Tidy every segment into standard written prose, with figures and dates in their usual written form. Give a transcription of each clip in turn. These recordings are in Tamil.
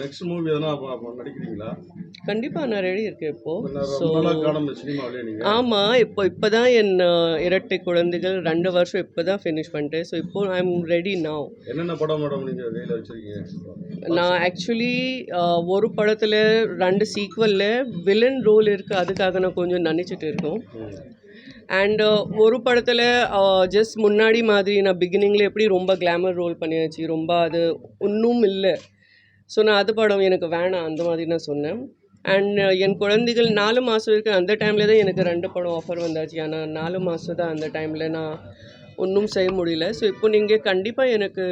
நெக்ஸ்ட் மூவி எதனா நடிக்கிறீங்களா? கண்டிப்பாக நான் ரெடி இருக்கேன் இப்போது. ஸோ ரொம்ப நாளா காணும் சினிமாவிலே நீங்க. ஆமாம், இப்போ தான் என் இரட்டை குழந்தைகள் 2 வருஷம் இப்போ தான் ஃபினிஷ் பண்ணிட்டேன். ஸோ இப்போ ஐ எம் ரெடி நவ். என்னென்ன படம் மேடம் நீங்க கையில வச்சிருக்கீங்க? நான் ஆக்சுவலி ஒரு படத்தில் 2 சீக்வலில் வில்லன் ரோல் இருக்குது, அதுக்காக நான் கொஞ்சம் நினச்சிட்டு இருக்கோம். அண்ட் ஒரு படத்தில் ஜஸ்ட் முன்னாடி மாதிரி நான் பிகினிங்கில் எப்படி ரொம்ப கிளாமர் ரோல் பண்ணியாச்சு, ரொம்ப அது ஒன்றும் இல்லை. ஸோ நான் அது படம் எனக்கு வேணாம், அந்த மாதிரி நான் சொன்னேன். அண்ட் என் குழந்தைகள் 4 மாதம் இருக்குது, அந்த டைமில் தான் எனக்கு 2 படம் ஆஃபர் வந்தாச்சு. ஆனால் 4 மாதம் தான், அந்த டைமில் நான் ஒன்றும் செய்ய முடியல. ஸோ இப்போ நீங்கள் கண்டிப்பாக எனக்கு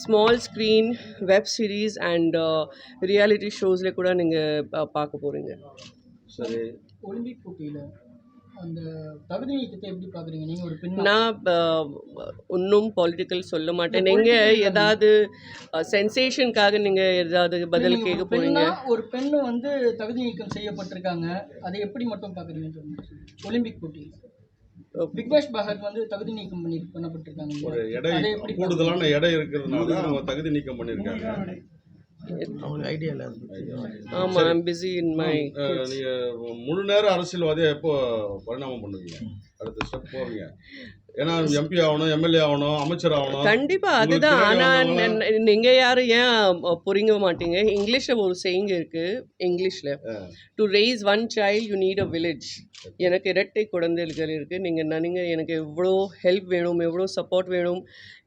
small screen web series and reality ஷோஸில் கூட நீங்கள் பார்க்க போகிறீங்க. சரி, ஒலிம்பிக் போட்டியில் அந்த தகுதி நீக்கத்தை எப்படி பார்க்குறீங்க நீங்கள் ஒரு பெண்? நான் ஒன்றும் பொலிட்டிக்கல் சொல்ல மாட்டேன். நீங்கள் ஏதாவது சென்சேஷனுக்காக நீங்கள் ஏதாவது பதில் கேட்க போகிறீங்க? ஒரு பெண்ணு வந்து தகுதி நீக்கம் செய்யப்பட்டிருக்காங்க, அதை எப்படி மட்டும் பார்க்குறீங்க? ஒலிம்பிக் போட்டியில் பிக் பாஸ் பஹத் வந்து தகுதி நீக்கம் பண்ணப்பட்டிருக்காங்க. ஒரு எடை கூடுதலான எடை இருக்கிறதுனால அவங்க தகுதி நீக்கம் பண்ணியிருக்காங்க. ஐடியா இல்லை. ஆமாம், I am busy in my. நீங்க முழு நேர அரசியல்வாதியா எப்போ பரிணாமம் பண்ணுவீங்க? அடுத்த ஸ்டெப் போவீங்க? ஏன்னா எம்பி ஆகணும், எம்எல்ஏ ஆகணும், அமைச்சர் ஆகணும். கண்டிப்பாக அதுதான். ஆனால் நீங்கள் யாரும் ஏன் புரிங்க மாட்டீங்க? இங்கிலீஷில் ஒரு சேயிங் இருக்குது, இங்கிலீஷில் to race one child you need a village. எனக்கு இரட்டை குழந்தைகள் இருக்குது. நீங்கள் எனக்கு எவ்வளோ ஹெல்ப் வேணும், எவ்வளோ சப்போர்ட் வேணும்.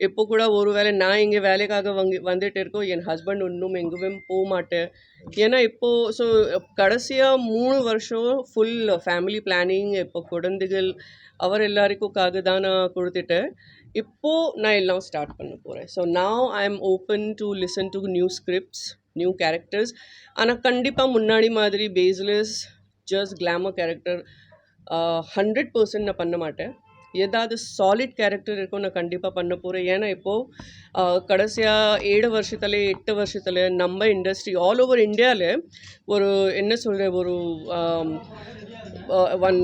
இப்போ கூட ஒரு வேளை நான் இங்கே வேலைக்காக வந்துட்டு இருக்கோம், என் ஹஸ்பண்ட் இன்னும் எங்குமே போக மாட்டேன். ஏன்னா இப்போது ஸோ கடைசியாக 3 வருஷம் ஃபுல் ஃபேமிலி பிளானிங், இப்போ குழந்தைகள் அவர் எல்லாருக்கும்காக தான் நான் கொடுத்துட்டேன். இப்போது நான் எல்லாம் ஸ்டார்ட் பண்ண போகிறேன். So now I am open to listen to new scripts, new characters. ஆனால் கண்டிப்பாக முன்னாடி மாதிரி பேஸ்லெஸ் ஜஸ்ட் கிளாமர் கேரக்டர் 100% நான் பண்ண மாட்டேன். ஏதாவது சாலிட் கேரக்டர் இருக்கும், நான் கண்டிப்பாக பண்ண போகிறேன். ஏன்னா இப்போது கடைசியாக 7 வருஷத்துல 8 வருஷத்தில் நம்ம இண்டஸ்ட்ரி ஆல் ஓவர் இந்தியாவில் ஒரு என்ன சொல்கிற ஒரு one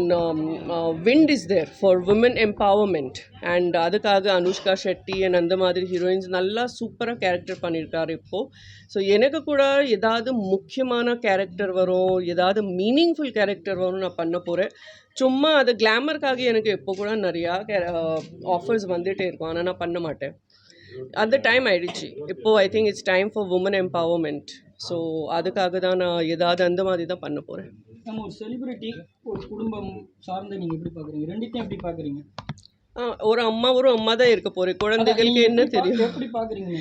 wind is there for women empowerment. And அதுக்காக அனுஷ்கா ஷெட்டி அண்ட் அந்த மாதிரி ஹீரோயின்ஸ் நல்லா சூப்பராக கேரக்டர் பண்ணியிருக்காரு இப்போது. ஸோ எனக்கு கூட ஏதாவது முக்கியமான கேரக்டர் வரும், ஏதாவது மீனிங்ஃபுல் கேரக்டர் வரும், நான் பண்ண போகிறேன். சும்மா அது கிளாமருக்காக எனக்கு எப்போ கூட நிறையா ஆஃபர்ஸ் வந்துகிட்டே இருக்கும், ஆனால் நான் பண்ண மாட்டேன். அந்த டைம் ஆயிடுச்சு. இப்போது I think it's time for woman empowerment. So அதுக்காக தான் நான் ஏதாவது அந்த மாதிரி தான் பண்ண போகிறேன். நம்ம ஒரு செலிபிரிட்டி, ஒரு குடும்பம் சார்ந்து நீங்கள் எப்படி பார்க்குறீங்க? ரெண்டுத்தையும் எப்படி பார்க்குறீங்க? ஒரு அம்மா தான் இருக்க போகிறேன். குழந்தைகளுக்கு என்ன தெரியும்? எப்படி பார்க்குறீங்க?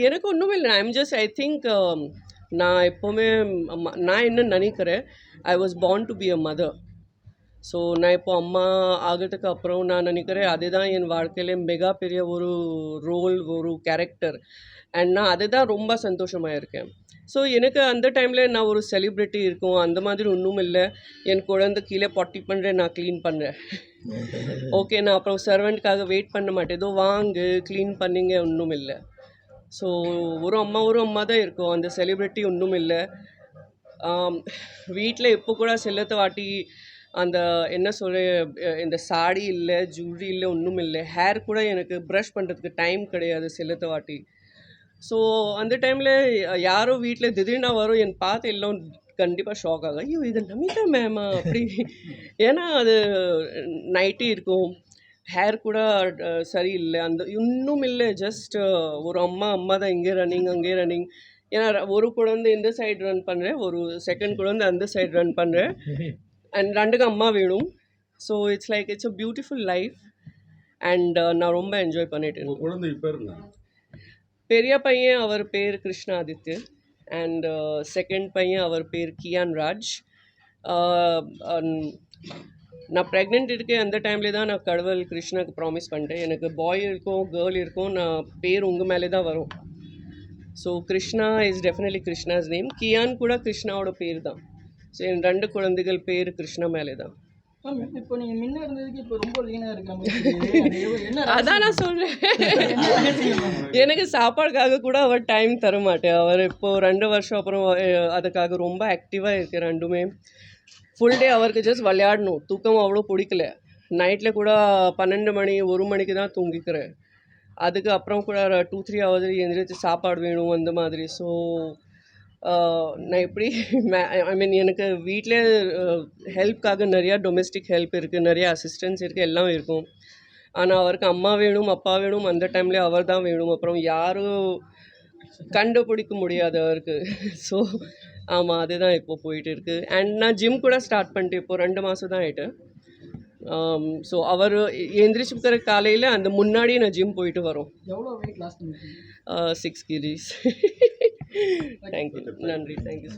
எனக்கு ஒன்றுமே இல்லை. ஐம் ஜஸ்ட் ஐ திங்க் நான் எப்போவுமே நான் என்ன நினைக்கிறேன், I was born to be a mother. So நான் இப்போ அம்மா ஆகிறதுக்கு அப்புறம் நான் நினைக்கிறேன் அதுதான் என் வாழ்க்கையில் மிக பெரிய ஒரு ரோல், ஒரு கேரக்டர். அண்ட் நான் அதுதான் ரொம்ப சந்தோஷமாக இருக்கேன். ஸோ எனக்கு அந்த டைமில் நான் ஒரு செலிப்ரிட்டி இருக்கும் அந்த மாதிரி ஒன்றும் இல்லை. என் குழந்தை கீழே பொட்டி பண்ணுறேன், நான் க்ளீன் பண்ணுறேன். ஓகே, நான் அப்புறம் சர்வெண்ட்காக வெயிட் பண்ண மாட்டேன், ஏதோ வாங்கு க்ளீன் பண்ணிங்க, ஒன்றும் இல்லை. ஸோ ஒரு அம்மா தான் இருக்கும், அந்த செலிப்ரிட்டி ஒன்றும் இல்லை. வீட்டில் இப்போ கூட செல்லத்தை வாட்டி அந்த என்ன சொல்கிற இந்த சாடி இல்லை, ஜுவல்லரி இல்லை, ஒன்றும் இல்லை. ஹேர் கூட எனக்கு ப்ரஷ் பண்ணுறதுக்கு டைம் கிடையாது செல்லத்தை வாட்டி. ஸோ அந்த டைமில் யாரோ வீட்டில் திடீர்னு வரும், என் பார்த்து எல்லாம் கண்டிப்பாக ஷாக் ஆகும், ஐயோ இது நமிதா மேமா அப்படி. ஏன்னா அது நைட்டி இருக்கும், ஹேர் கூட சரியில்லை, அந்த இன்னும் இல்லை. ஜஸ்ட் ஒரு அம்மா தான் இங்கே ரன்னிங் அங்கே ரன்னிங். ஏன்னா ஒரு குழந்தை இந்த சைடு ரன் பண்ணுறேன், ஒரு செகண்ட் குழந்தை அந்த சைடு ரன் பண்ணுறேன். அண்ட் 2க்கு அம்மா வேணும். So it's like it's a beautiful life. And நான் ரொம்ப என்ஜாய் பண்ணிட்டு இருக்கேன். குழந்தை பேர் என்ன? பெரிய பையன் அவர் பேர் கிருஷ்ணாதித்ய. அண்ட் செகண்ட் பையன் அவர் பேர் கியான் ராஜ். நான் ப்ரெக்னென்ட் இருக்கேன் அந்த டைமில் தான் நான் கடவுள் கிருஷ்ணாவுக்கு ப்ராமிஸ் பண்ணிட்டேன், எனக்கு பாய் இருக்கும் கேர்ள் இருக்கும், நான் பேர் உங்கள் மேலே தான் வரும். So Krishna is definitely Krishna's name. Gyan கூட கிருஷ்ணாவோட பேர் தான். ஸோ என் 2 குழந்தைகள் பேர் கிருஷ்ணா மேலே தான். இப்போ நீங்கள் முன்ன இருந்ததுக்கு இப்போ ரொம்ப லீனாக இருக்க அதான் நான் சொல்கிறேன். எனக்கு சாப்பாடுக்காக கூட அவர் டைம் தர மாட்டேன். அவர் இப்போது 2 வருஷம் அப்புறம் அதுக்காக ரொம்ப ஆக்டிவாக இருக்கு. 2மே ஃபுல் டே அவருக்கு ஜஸ்ட் விளையாடணும், தூக்கம் அவ்வளோ பிடிக்கல. நைட்டில் கூட 12 மணி 1 மணிக்கு தான் தூங்கிக்கிறேன். அதுக்கு அப்புறம் கூட 2-3 ஹவர்ஸ் எழுந்திரிச்சு சாப்பாடு வேணும் அந்த மாதிரி. ஸோ நான் எப்படி ஐ மீன் எனக்கு வீட்டில் ஹெல்ப்காக நிறையா டொமெஸ்டிக் ஹெல்ப் இருக்குது, நிறைய அசிஸ்டன்ஸ் இருக்குது, எல்லாம் இருக்கும். ஆனால் அவருக்கு அம்மா வேணும், அப்பா வேணும், அந்த டைம்லேயே அவர் தான் வேணும். அப்புறம் யாரும் கண்டுபிடிக்க முடியாது அவருக்கு. ஸோ ஆமாம், அதுதான் இப்போ போயிட்டு இருக்குது. அண்ட் நான் ஜிம் கூட ஸ்டார்ட் பண்ணிட்டு இப்போ 2 மாதம் தான் ஆகிட்டு. ஸோ அவர் எந்திரிச்சுக்கிற காலையில் அந்த முன்னாடியே நான் ஜிம் போயிட்டு வரோம். எவ்வளோ வெயிட் லாஸ் பண்ணிருக்கீங்க? 6 kgs. தேங்க்யூ, நன்றி, தேங்க்யூ.